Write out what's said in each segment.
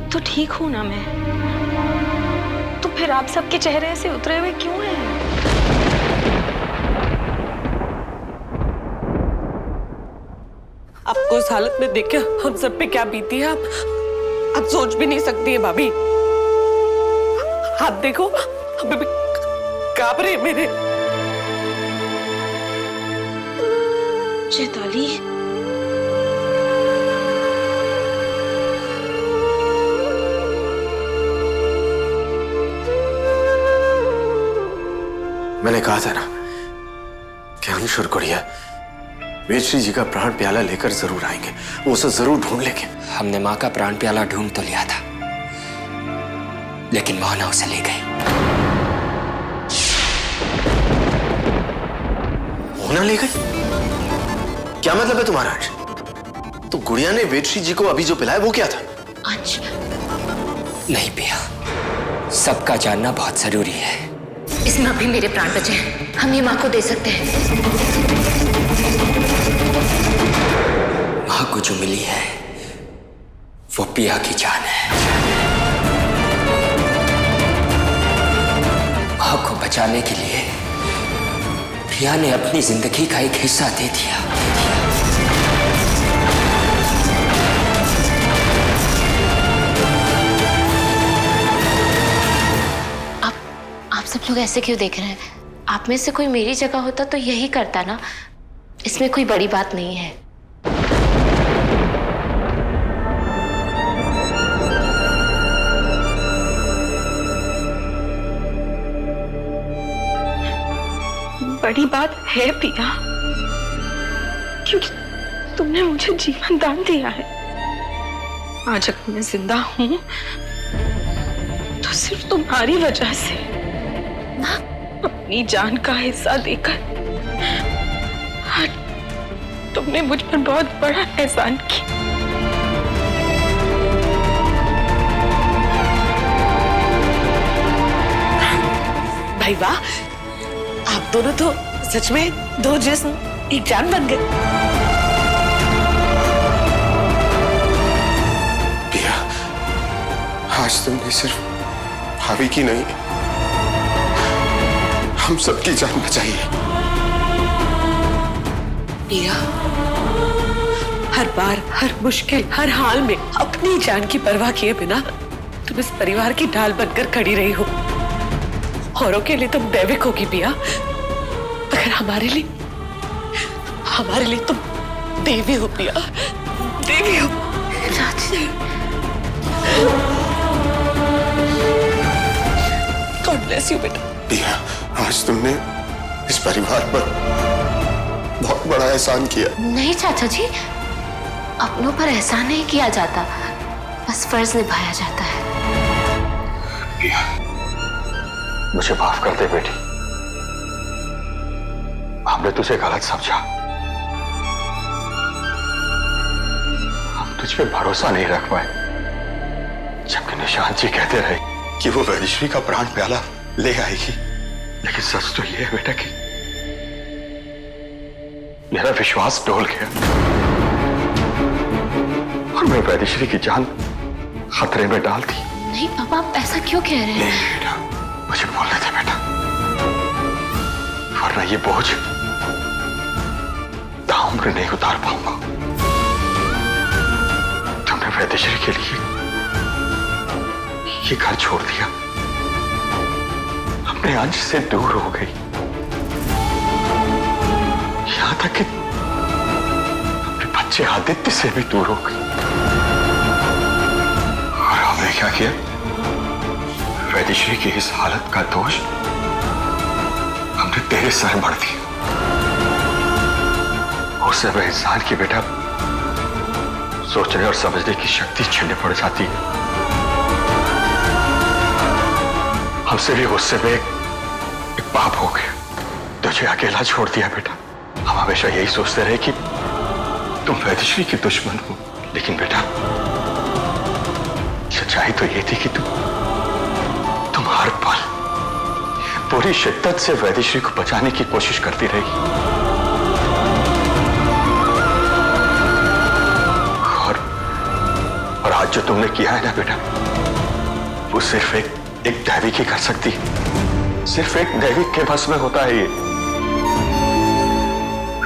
तो ठीक हूं ना मैं? तो फिर आप सबके चेहरे से उतरे हुए क्यों हैं? आपको इस हालत में देख के हम सब पे क्या बीती है आप सोच भी नहीं सकती है भाभी। आप देखो अभी भी कांप रहे मेरे। चैताली, मैंने कहा था ना कि अंश और गुड़िया वेदश्री जी का प्राण प्याला लेकर जरूर आएंगे, वो उसे जरूर ढूंढ लेंगे। हमने माँ का प्राण प्याला ढूंढ तो लिया था, लेकिन मोहना उसे ले गई। मोहना ले गई? क्या मतलब है तुम्हारा अंश? तो गुड़िया ने वेदश्री जी को अभी जो पिलाया वो क्या था? अंश नहीं पिया, सबका जानना बहुत जरूरी है। इसमें अभी मेरे प्राण बचे हैं, हम ये माँ को दे सकते हैं। माँ को जो मिली है वो पिया की जान है। माँ को बचाने के लिए पिया ने अपनी जिंदगी का एक हिस्सा दे दिया। आप सब लोग ऐसे क्यों देख रहे हैं? आप में से कोई मेरी जगह होता तो यही करता ना। इसमें कोई बड़ी बात नहीं है। बड़ी बात है पिया, क्योंकि तुमने मुझे जीवन दान दिया है। आज अगर मैं जिंदा हूं तो सिर्फ तुम्हारी वजह से। अपनी जान का हिस्सा देकर तुमने मुझ पर बहुत बड़ा एहसान किया। भाई वाह, आप दोनों तो सच में दो जिस्म एक जान बन गए। पिया, आज तुमने सिर्फ भाभी की नहीं, हम सबकी जान बचाई है। पिया, हर बार, हर मुश्किल, हर हाल में अपनी जान की परवाह किए बिना तुम इस परिवार की ढाल बनकर खड़ी रही हो। औरों के लिए तुम दैविक होगी पिया, मगर हमारे लिए तुम देवी हो पिया, देवी हो। गॉड ब्लेस यू बेटा। पिया, आज तुमने इस परिवार पर बहुत बड़ा एहसान किया। नहीं चाचा जी, अपनों पर एहसान नहीं किया जाता, बस फर्ज निभाया जाता है। पिया, मुझे माफ कर दे बेटी, हमने तुझे गलत समझा। हम तुझ पे भरोसा नहीं रख पाए, जबकि निशांत जी कहते रहे कि वो वेदश्री का प्राण प्याला ले आएगी। लेकिन सच तो ये है बेटा कि मेरा विश्वास डोल गया और मैं वेदश्री की जान खतरे में डाल दी। नहीं पापा, आप ऐसा क्यों कह रहे हैं? नहीं बेटा, मुझे बोलने दे बेटा, वरना ये बोझ ताउम्र नहीं उतार पाऊंगा। तुमने वेदश्री के लिए ये घर छोड़ दिया, अपने अंश से दूर हो गई, यहां तक कि अपने बच्चे आदित्य से भी दूर हो गई। और हमने क्या किया? वेदश्री की इस हालत का दोष हमने तेरे सर मढ़ दिया। उससे वह इंसान की बेटा सोचने और समझने की शक्ति छीनने पड़ जाती है। हमसे भी गुस्से में एक पाप हो गया, तुझे अकेला छोड़ दिया बेटा। हम हमेशा यही सोचते रहे कि तुम वेदश्री की दुश्मन हो, लेकिन बेटा सच्चाई तो ये थी कि तुम हर पल पूरी शिद्दत से वेदश्री को बचाने की कोशिश करती रही। और आज जो तुमने किया है ना बेटा, वो सिर्फ एक दैविक ही कर सकती है। सिर्फ एक दैविक के बस में होता है ये।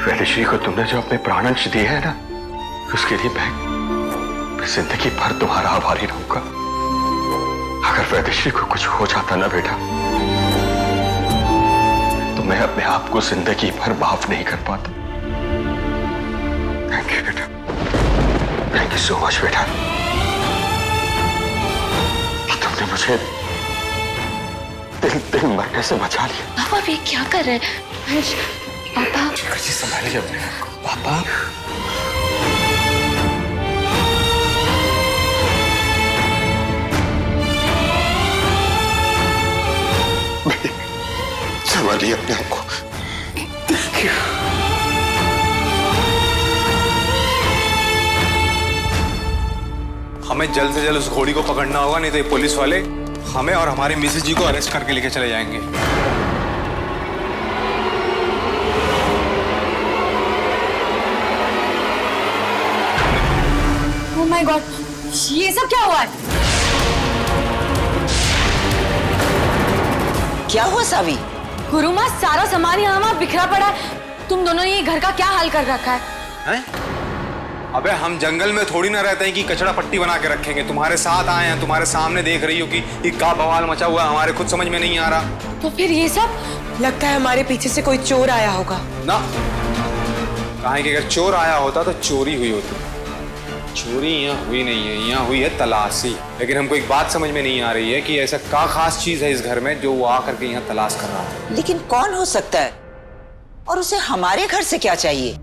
वैदेश्री को तुमने जो अपने प्राणंश दिए हैं ना, उसके लिए मैं जिंदगी भर तुम्हारा आभारी रहूंगा। अगर वैदेश्री को कुछ हो जाता ना बेटा, तो मैं अपने आप को जिंदगी भर माफ नहीं कर पाता। थैंक यू बेटा, थैंक यू सो मच बेटा, कि तुमने मुझे दिल मरने से बचा लिया। पापा आप ये क्या कर रहे हैं? अंश, पापा संभालिए अपने आप को। पापा संभालिए अपने आप को। हमें जल्द से जल्द उस घोड़ी को पकड़ना होगा, नहीं तो ये पुलिस वाले हमें और हमारे मिसेज जी को अरेस्ट करके लेके चले जाएंगे। ओह माय गॉड, ये सब क्या हुआ है? क्या हुआ सावी? गुरु माँ, सारा सामान यहाँ वहाँ बिखरा पड़ा है। तुम दोनों ने ये घर का क्या हाल कर रखा है? हैं? अबे हम जंगल में थोड़ी ना रहते हैं कि कचरा पट्टी बना के रखेंगे। तुम्हारे साथ आए हैं, तुम्हारे सामने देख रही हो कि ये क्या बवाल मचा हुआ है, हमारे खुद समझ में नहीं आ रहा। तो फिर ये सब? लगता है हमारे पीछे से कोई चोर आया होगा। ना, कहाँ कि अगर चोर आया होता तो चोरी हुई होती। चोरी यहाँ हुई नहीं है, यहाँ हुई है तलाशी। लेकिन हमको एक बात समझ में नहीं आ रही है कि ऐसा क्या खास चीज है इस घर में जो वो आकर के यहाँ तलाश कर रहा है। लेकिन कौन हो सकता है और उसे हमारे घर से क्या चाहिए?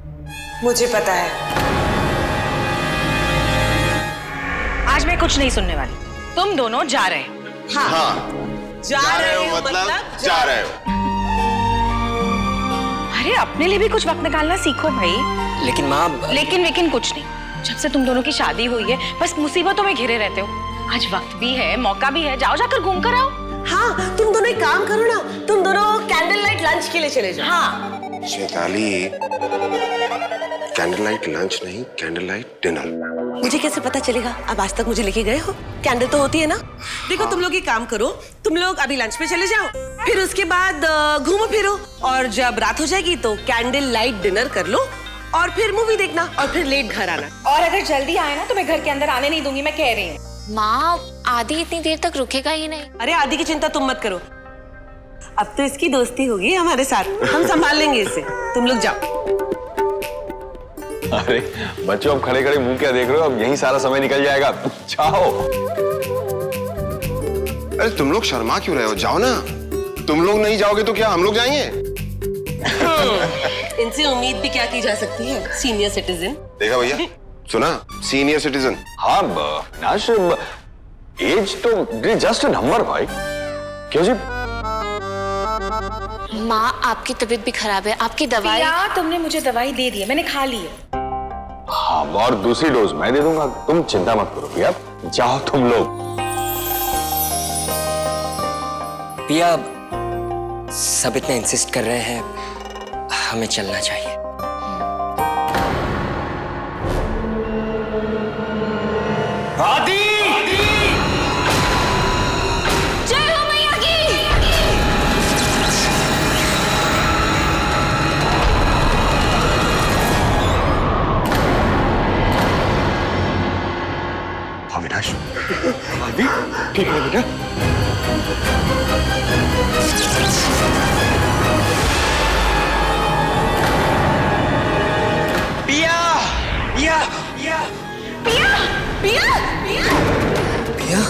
मुझे पता है। आज मैं कुछ नहीं सुनने वाली। तुम दोनों जा रहे हो। हाँ, जा रहे हो मतलब जा रहे हो। अरे अपने लिए भी कुछ वक्त निकालना सीखो भाई। लेकिन माँ, लेकिन कुछ नहीं। जब से तुम दोनों की शादी हुई है बस मुसीबतों में घिरे रहते हो। आज वक्त भी है, मौका भी है, जाओ जाकर घूम कर आओ। हाँ, तुम दोनों एक काम करो ना, तुम दोनों कैंडल लाइट लंच के लिए चले जाओ। हाँ, शेताली, कैंडल लाइट लंच नहीं, कैंडल लाइट डिनर। मुझे कैसे पता चलेगा? अब आज तक मुझे लेके गए हो? कैंडल तो होती है ना। देखो तुम लोग एक काम करो, तुम लोग अभी लंच पे चले जाओ, फिर उसके बाद घूमो फिरो, और जब रात हो जाएगी तो कैंडल लाइट डिनर कर लो, और फिर मूवी देखना, और फिर लेट घर आना। और अगर जल्दी आए ना तो मैं घर के अंदर आने नहीं दूंगी, मैं कह रही हूँ। माँ, आदि इतनी देर तक रुकेगा ही नहीं। अरे आदि की चिंता तुम मत करो, अब तो इसकी दोस्ती होगी हमारे साथ, हम संभाल लेंगे इसे। तुम लोग जाओ। अरे बच्चों, अब खड़े खड़े मुंह क्या देख रहे हो? अब यहीं सारा समय निकल जाएगा। जाओ। अरे तुम लोग शर्मा क्यों रहे हो? जाओ ना। तुम लोग नहीं जाओगे तो क्या हम लोग जाएंगे? इनसे उम्मीद भी क्या की जा सकती है, सीनियर सिटीजन। देखा भैया, सुना, सीनियर सिटीजन। हाँ नाश, एज तो जस्ट अ नंबर भाई। क्यों जी? माँ, आपकी तबीयत भी खराब है, आपकी दवाई। तुमने मुझे दवाई दे दी है, मैंने खा ली है। हाँ, और दूसरी डोज मैं दे दूंगा, तुम चिंता मत करो भैया। जाओ तुम लोग। पिया, सब इतना इंसिस्ट कर रहे हैं, हमें चलना चाहिए। आदि! जय हो मैया की। अविनाश, आदि ठीक है बेटा? पिया, पिया, पिया, पिया, पिया, पिया। पिया,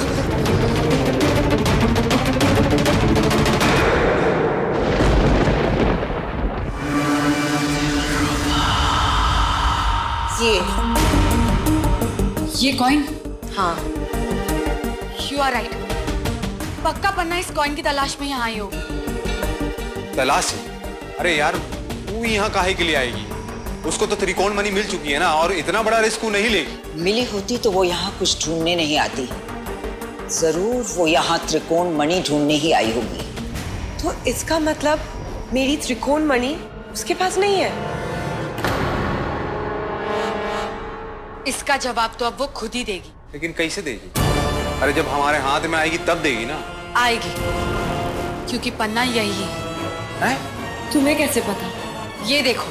ये कॉइन? हाँ, यू आर राइट। पक्का पन्ना इस कॉइन की तलाश में यहाँ आई हो। तलाशी? अरे यार, तू यहाँ काहे के लिए आएगी? उसको तो त्रिकोण मणि मिल चुकी है ना, और इतना बड़ा रिस्क वो नहीं लेगी। मिली होती तो वो यहाँ कुछ ढूंढने नहीं आती। जरूर वो यहाँ त्रिकोण मणि ढूंढने ही आई होगी। तो इसका मतलब मेरी त्रिकोण मणि उसके पास नहीं है। इसका जवाब तो अब वो खुद ही देगी। लेकिन कैसे देगी? अरे जब हमारे हाथ में आएगी तब देगी ना। आएगी, क्योंकि पन्ना यही है। तुम्हें कैसे पता? ये देखो,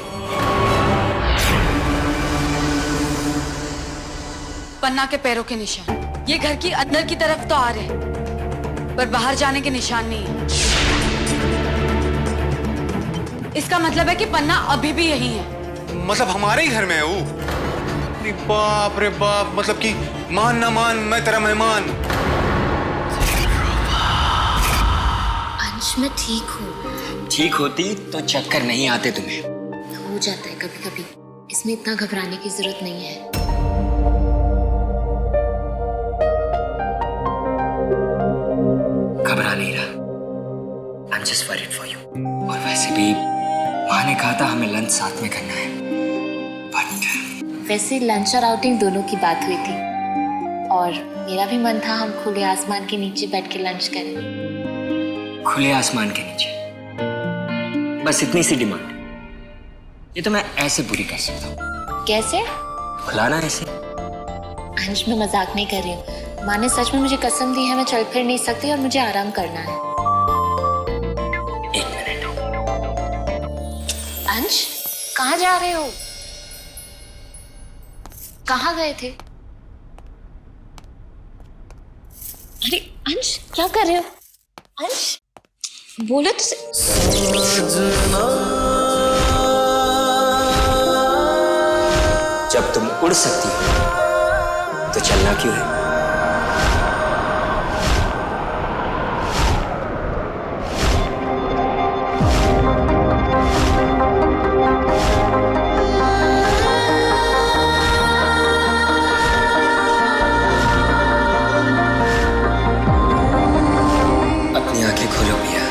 पन्ना के पैरों के निशान। ये घर की अंदर की तरफ तो आ रहे, पर बाहर जाने के निशान नहीं है। इसका मतलब है कि पन्ना अभी भी यही है। मतलब हमारे ही घर में है वो? अरे बाप रे बाप, मतलब कि मान ना मान, मैं तेरा मेहमान। अंश, मैं ठीक हूँ। ठीक होती तो चक्कर नहीं आते तुम्हें। हो जाता है कभी कभी, इसमें इतना घबराने की जरूरत नहीं है। घबरा नहीं रहा। I'm just worried for you. और वैसे भी माँ ने कहा था हमें लंच साथ में करना है। बट वैसे लंच और आउटिंग दोनों की बात हुई थी, और मेरा भी मन था हम खुले आसमान के नीचे बैठ के लंच करें। खुले आसमान के नीचे? बस इतनी सी डिमांड? ये तो मैं ऐसे पूरी कर सकता हूँ। कैसे? खुलाना ऐसे। अंश, मैं मजाक नहीं कर रही हूँ। माँ ने सच में मुझे कसम दी है, मैं चल फिर नहीं सकती और मुझे आराम करना है। एक मिनट। अंश, कहाँ जा रहे हो? कहाँ गए थे? अरे अंश, क्या कर रहे हो? अंश, बोलो तो जब तुम उड़ सकती हो तो चलना क्यों है? अपनी आंखें खोलो पिया।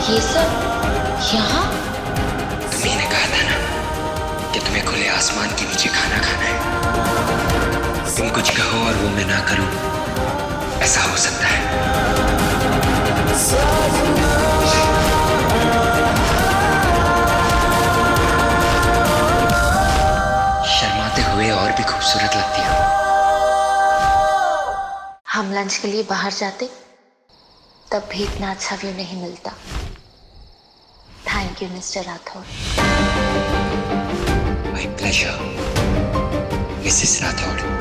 ये सब यहाँ? तुम्ही ने कहा था ना कि तुम्हें खुले आसमान के नीचे खाना खाना है। तुम कुछ कहो और वो मैं ना करूं, ऐसा हो सकता है। शर्माते हुए और भी खूबसूरत लगती हो। हम लंच के लिए बाहर जाते तब भी इतना अच्छा व्यू नहीं मिलता। Thank you mister Rathore. My pleasure missus Rathore.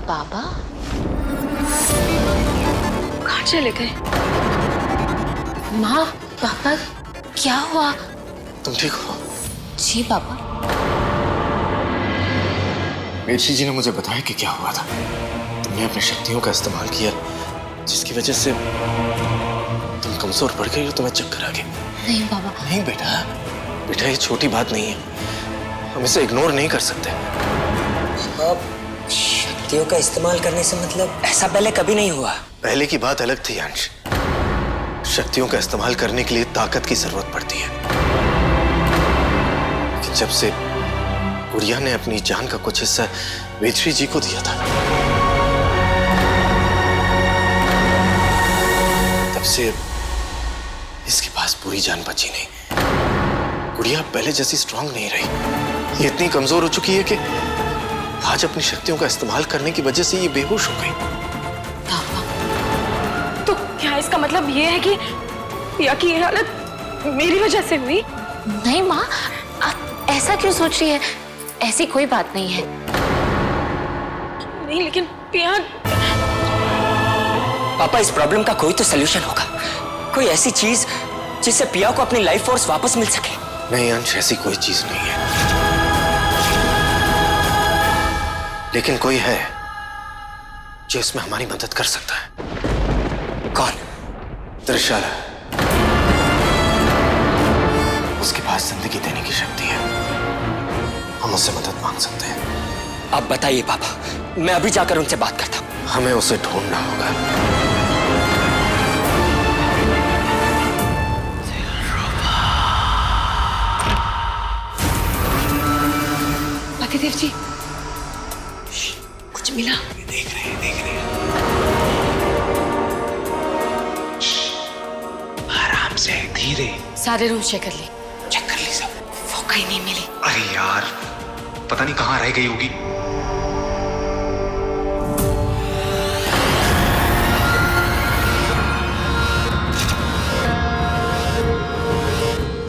बाबा कहाँ चले गए? माँ, पापा, क्या हुआ? तुम ठीक हो? जी पापा। मेरी जी ने मुझे बताया कि क्या हुआ था। तुमने अपनी शक्तियों का इस्तेमाल किया, जिसकी वजह से तुम कमजोर पड़ गई और तुम्हें चक्कर आ गए। नहीं बाबा। नहीं बेटा, बेटा ये छोटी बात नहीं है, हम इसे इग्नोर नहीं कर सकते। अब शक्तियों का इस्तेमाल करने से मतलब ऐसा पहले कभी नहीं हुआ। पहले की बात अलग थी अंश। शक्तियों का इस्तेमाल करने के लिए ताकत की जरूरत पड़ती है, लेकिन जब से गुड़िया ने अपनी जान का कुछ हिस्सा वेदश्री जी को दिया था। तब से इसके पास पूरी जान बची नहीं। गुड़िया पहले जैसी स्ट्रांग नहीं रही, ये इतनी कमजोर हो चुकी है कि आज अपनी शक्तियों का इस्तेमाल करने की वजह से ये बेहोश हो गई। तो क्या इसका मतलब ये है कि पिया की ये हालत मेरी वजह से हुई? नहीं माँ, आप ऐसा क्यों सोच रही है? ऐसी कोई बात नहीं है। नहीं लेकिन पिया... पापा, इस प्रॉब्लम का कोई तो सलूशन होगा, कोई ऐसी चीज जिससे पिया को अपनी लाइफ फोर्स वापस मिल सके। नहीं अंश, ऐसी कोई चीज नहीं है, लेकिन कोई है जो इसमें हमारी मदद कर सकता है। कौन? त्रिशाला। उसके पास जिंदगी देने की शक्ति है, हम उससे मदद मांग सकते हैं। आप बताइए पापा, मैं अभी जाकर उनसे बात करता हूँ। हमें उसे ढूंढना होगा। पतिदेव जी, कुछ मिला? देख रहे हैं। आराम से, धीरे। सारे रूम चेक कर ली। चेक कर ली सब? वो कहीं नहीं मिली। अरे यार, पता नहीं कहाँ रह गई होगी।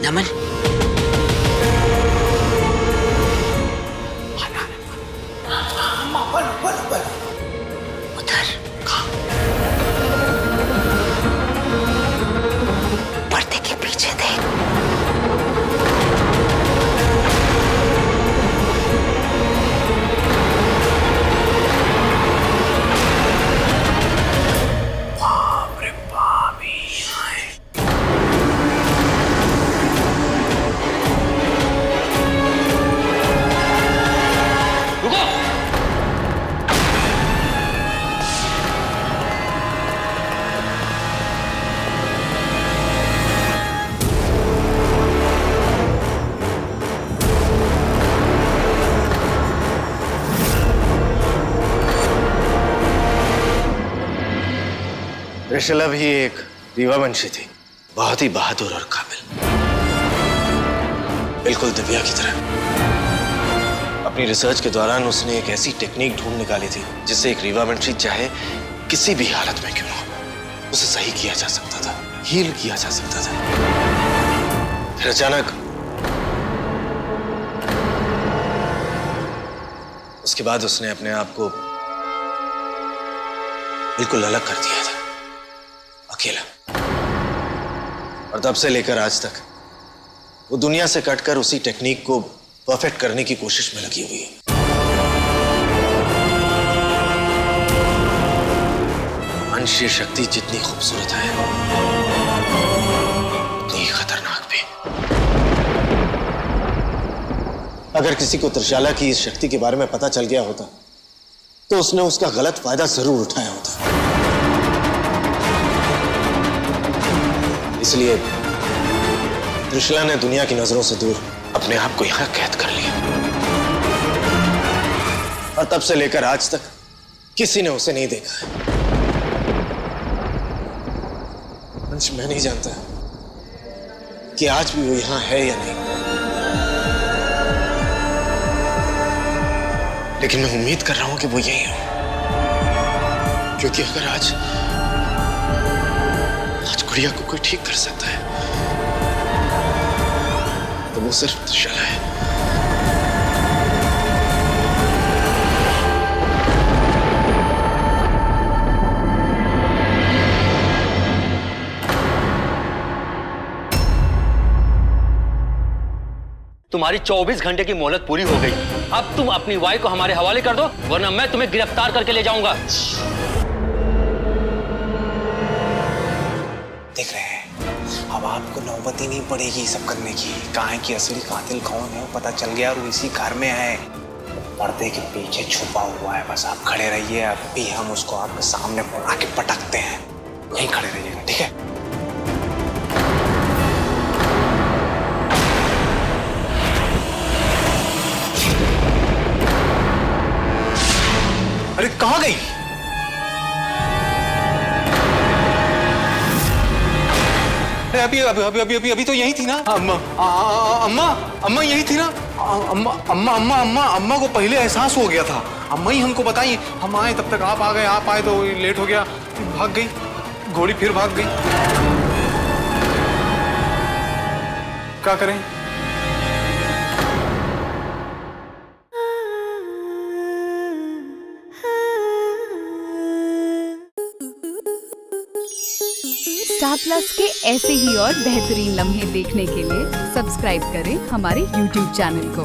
नमन, उधर पर्दे के पीछे देख। त्रिशला भी एक रीवा वंशी थी, बहुत ही बहादुर और काबिल, बिल्कुल दिव्या की तरह। अपनी रिसर्च के दौरान उसने एक ऐसी टेक्निक ढूंढ निकाली थी जिससे एक रीवा वंशी चाहे किसी भी हालत में क्यों ना हो, उसे सही किया जा सकता था, हील किया जा सकता था। फिर अचानक उसके बाद उसने अपने आप को बिल्कुल अलग कर दिया था, अकेला। और तब से लेकर आज तक वो दुनिया से कटकर उसी टेक्निक को परफेक्ट करने की कोशिश में लगी हुई है। अंश, ये शक्ति जितनी खूबसूरत है उतनी ही खतरनाक भी। अगर किसी को त्रिशाला की इस शक्ति के बारे में पता चल गया होता तो उसने उसका गलत फायदा जरूर उठाया होता। इसलिए त्रिशला ने दुनिया की नजरों से दूर अपने आप को यहां कैद कर लिया, और तब से लेकर आज तक किसी ने उसे नहीं देखा है। अंश, मैं नहीं जानता कि आज भी वो यहां है या नहीं, लेकिन मैं उम्मीद कर रहा हूं कि वो यही हो, क्योंकि अगर आज गुड़िया को कोई ठीक कर सकता है तो वो सिर्फ त्रिशला है। तुम्हारी 24 घंटे की मोहलत पूरी हो गई। अब तुम अपनी वाइफ को हमारे हवाले कर दो, वरना मैं तुम्हें गिरफ्तार करके ले जाऊंगा। देख रहे हैं, अब आपको नौबत ही नहीं पड़ेगी सब करने की। कहाँ है कि असली कातिल कौन है वो पता चल गया, और वो इसी घर में है, पर्दे के पीछे छुपा हुआ है। बस आप खड़े रहिए, अभी हम उसको आपके सामने आके पटकते हैं। यहीं खड़े रहिएगा, ठीक है? अभी अभी अभी अभी अभी अभी तो यही थी ना अम्मा। अम्मा अम्मा यही थी ना। अम्मा अम्मा अम्मा अम्मा अम्मा को पहले एहसास हो गया था, अम्मा ही हमको बताई। हम आए तब तक आप आ गए, आप आए तो लेट हो गया, भाग गई घोड़ी, फिर भाग गई। क्या करें? स्टार प्लस के ऐसे ही और बेहतरीन लम्हे देखने के लिए सब्सक्राइब करें हमारे YouTube चैनल को।